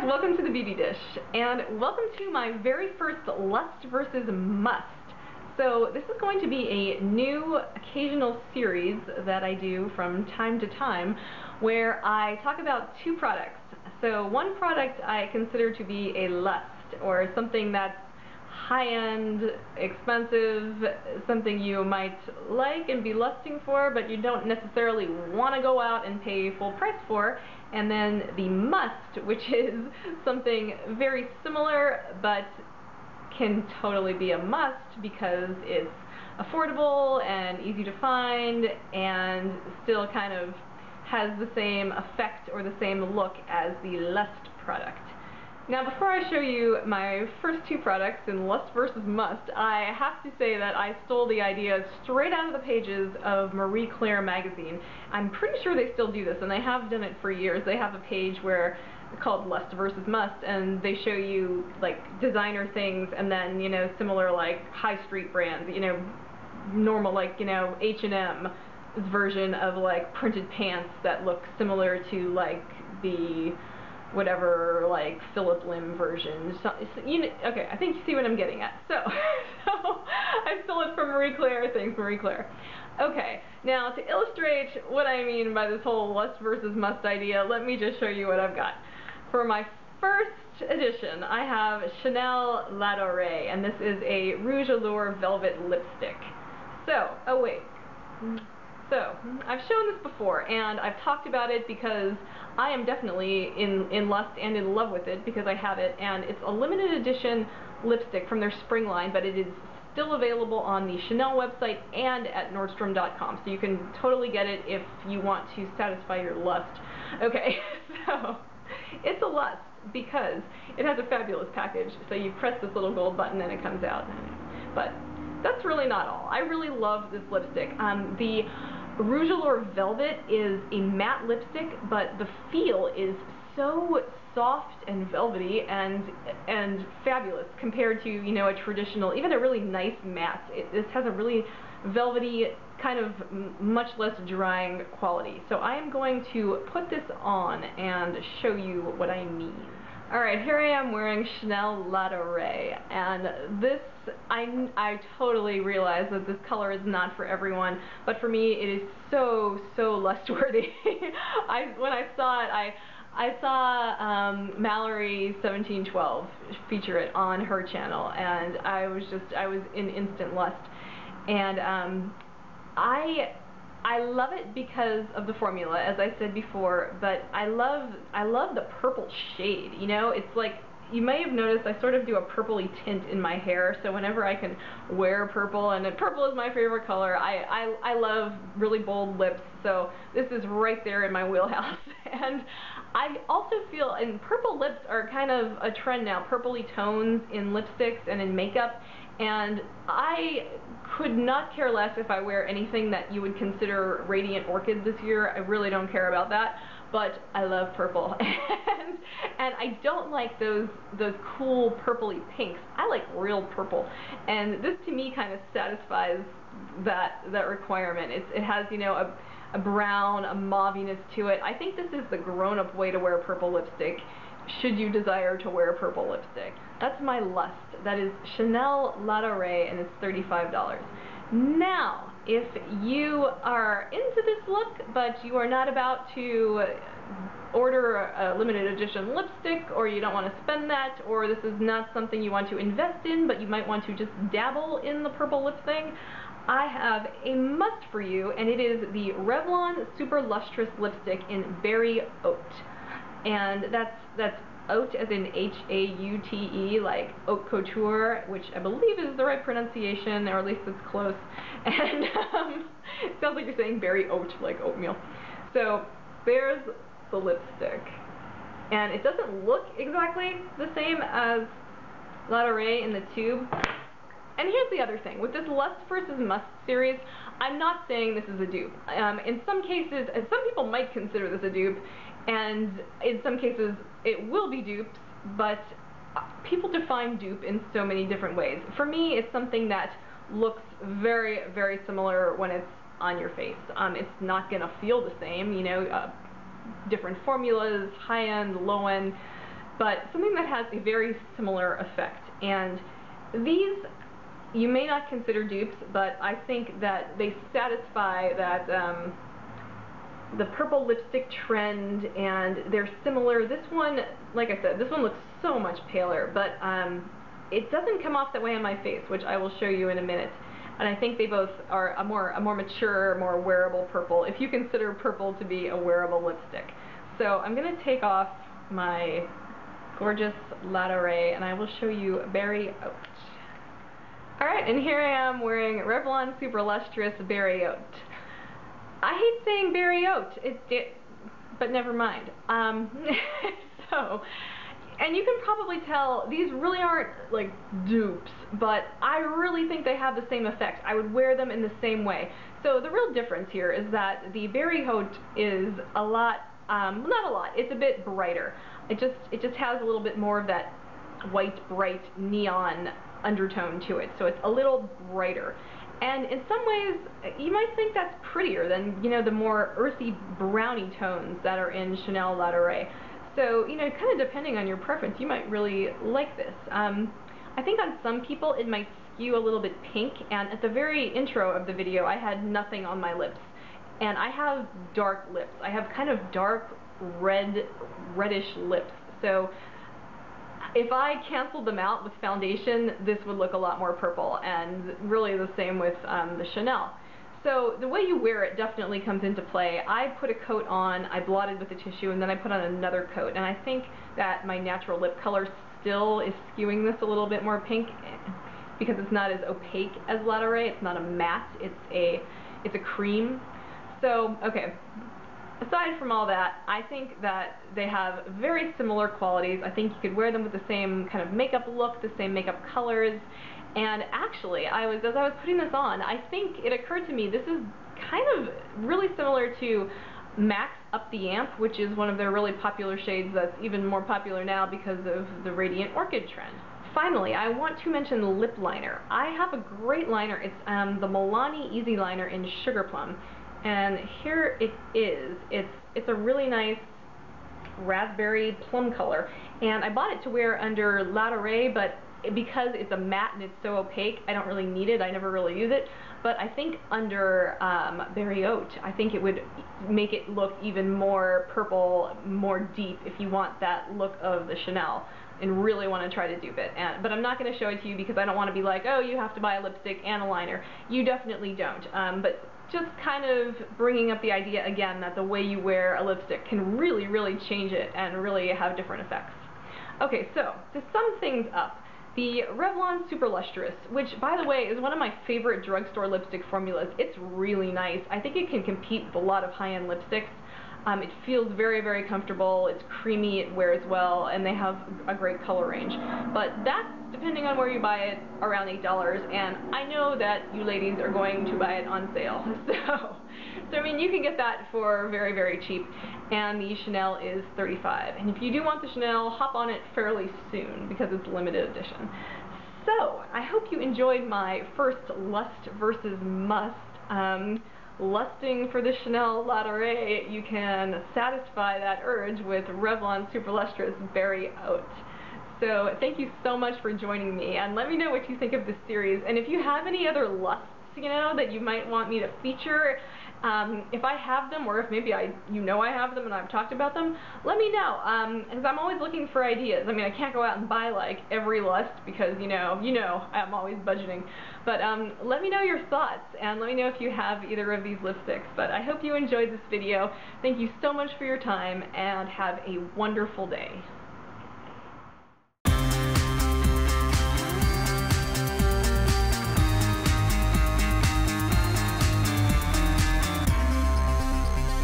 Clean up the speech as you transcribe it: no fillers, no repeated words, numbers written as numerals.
guys, welcome to the Beauty Dish, and welcome to my very first Lust versus Must. So this is going to be a new occasional series that I do from time to time where I talk about two products. So one product I consider to be a lust, or something that's high-end, expensive, something you might like and be lusting for, but you don't necessarily want to go out and pay full price for. And then the must, which is something very similar, but can totally be a must because it's affordable and easy to find and still kind of has the same effect or the same look as the lust product. Now, before I show you my first two products in Lust versus Must, I have to say that I stole the idea straight out of the pages of Marie Claire magazine. I'm pretty sure they still do this, and they have done it for years. They have a page where called Lust versus Must, and they show you like designer things, and then, you know, similar like high street brands, you know, normal like, you know, H&M's version of like printed pants that look similar to like the whatever, like, Philip Lim version. So, you know, okay, I think you see what I'm getting at. So I stole it from Marie Claire. Thanks, Marie Claire. Okay, now to illustrate what I mean by this whole lust versus must idea, let me just show you what I've got. For my first edition, I have Chanel L'Adoré, and this is a Rouge Allure Velvet Lipstick. So, oh wait. So, I've shown this before, and I've talked about it because I am definitely in lust and in love with it because I have it, and it's a limited edition lipstick from their spring line, but it is still available on the Chanel website and at Nordstrom.com, so you can totally get it if you want to satisfy your lust. Okay, so it's a lust because it has a fabulous package, so you press this little gold button and it comes out. But that's really not all. I really love this lipstick. The Rouge Allure Velvet is a matte lipstick, but the feel is so soft and velvety and fabulous compared to, you know, a traditional, even a really nice matte. This has a really velvety, kind of much less drying quality. So I am going to put this on and show you what I mean. Alright, here I am wearing Chanel L'Adoré, and this, I totally realize that this color is not for everyone, but for me it is so lust-worthy. When I saw it, I saw Mallory1712 feature it on her channel, and I was in instant lust. And I love it because of the formula, as I said before, but I love the purple shade, you know? It's like, you may have noticed I sort of do a purpley tint in my hair, so whenever I can wear purple, and purple is my favorite color, I love really bold lips, so this is right there in my wheelhouse. And I also feel, and purple lips are kind of a trend now, purpley tones in lipsticks and in makeup, and I could not care less if I wear anything that you would consider Radiant Orchid this year. I really don't care about that, but I love purple. and I don't like those cool purpley pinks. I like real purple, and this to me kind of satisfies that requirement. It has, you know, a brown, a mauviness to it. I think this is the grown-up way to wear purple lipstick, should you desire to wear purple lipstick. That's my lust. That is Chanel L'Adoré, and it's $35. Now, if you are into this look, but you are not about to order a limited edition lipstick, or you don't want to spend that, or this is not something you want to invest in, but you might want to just dabble in the purple lip thing, I have a must for you, and it is the Revlon Super Lustrous Lipstick in Berry Oat. And that's oat as in H-A-U-T-E, like haute couture, which I believe is the right pronunciation, or at least it's close. And it sounds like you're saying berry oat, like oatmeal. So there's the lipstick. And it doesn't look exactly the same as L'Adoré in the tube. And here's the other thing. With this Lust versus Must series, I'm not saying this is a dupe. In some cases, and some people might consider this a dupe, and in some cases it will be dupes, but people define dupe in so many different ways. For me, it's something that looks very similar when it's on your face. It's not going to feel the same, you know, different formulas, high-end, low-end, but something that has a very similar effect. And these you may not consider dupes, but I think that they satisfy that the purple lipstick trend, and they're similar. This one, like I said, this one looks so much paler, but it doesn't come off that way on my face, which I will show you in a minute. And I think they both are a more mature, more wearable purple, if you consider purple to be a wearable lipstick. So I'm going to take off my gorgeous La Rae, and I will show you Berry Oat. Alright, and here I am wearing Revlon Super Lustrous Berry Oat. I hate saying Berry Oat, but never mind. So, and you can probably tell, these really aren't like dupes, but I really think they have the same effect. I would wear them in the same way. So the real difference here is that the Berry Oat is a lot, not a lot, it's a bit brighter. It just has a little bit more of that white, bright, neon undertone to it, so it's a little brighter. And in some ways, you might think that's prettier than, you know, the more earthy brownie tones that are in Chanel La Rae. So, you know, kind of depending on your preference, you might really like this. I think on some people it might skew a little bit pink, and at the very intro of the video I had nothing on my lips. And I have dark lips. I have kind of dark reddish lips. So if I canceled them out with foundation, this would look a lot more purple, and really the same with the Chanel. So the way you wear it definitely comes into play. I put a coat on, I blotted with a tissue, and then I put on another coat, and I think that my natural lip color still is skewing this a little bit more pink because it's not as opaque as La Rae. It's not a matte, it's a cream. So, okay. Aside from all that, I think that they have very similar qualities. I think you could wear them with the same kind of makeup look, the same makeup colors, and actually, as I was putting this on, I think it occurred to me this is kind of really similar to MAC's Up the Amp, which is one of their really popular shades that's even more popular now because of the Radiant Orchid trend. Finally, I want to mention the lip liner. I have a great liner. It's the Milani Easy Liner in Sugar Plum. And here it is. It's a really nice raspberry plum color, and I bought it to wear under La Rae, but because it's a matte and it's so opaque, I don't really need it. I never really use it. But I think under Berry Oat, I think it would make it look even more purple, more deep, if you want that look of the Chanel and really want to try to dupe it. But I'm not going to show it to you because I don't want to be like, oh, you have to buy a lipstick and a liner. You definitely don't. But just kind of bringing up the idea again that the way you wear a lipstick can really, really change it and really have different effects. Okay, so to sum things up, the Revlon Super Lustrous, which, by the way, is one of my favorite drugstore lipstick formulas. It's really nice. I think it can compete with a lot of high-end lipsticks. It feels very, very comfortable. It's creamy, it wears well, and they have a great color range. But that's, depending on where you buy it, around $8, and I know that you ladies are going to buy it on sale. So I mean, you can get that for very, very cheap, and the Chanel is $35. And if you do want the Chanel, hop on it fairly soon because it's limited edition. So I hope you enjoyed my first lust versus must. Lusting for the Chanel La Rae, you can satisfy that urge with Revlon Super Lustrous Berry Oat. So thank you so much for joining me, and let me know what you think of this series, and if you have any other lusts, you know, that you might want me to feature, if I have them, or if maybe you know I have them and I've talked about them, let me know, because I'm always looking for ideas. I mean, I can't go out and buy like every lust because, you know, I'm always budgeting. But let me know your thoughts, and let me know if you have either of these lipsticks. But I hope you enjoyed this video. Thank you so much for your time, and have a wonderful day.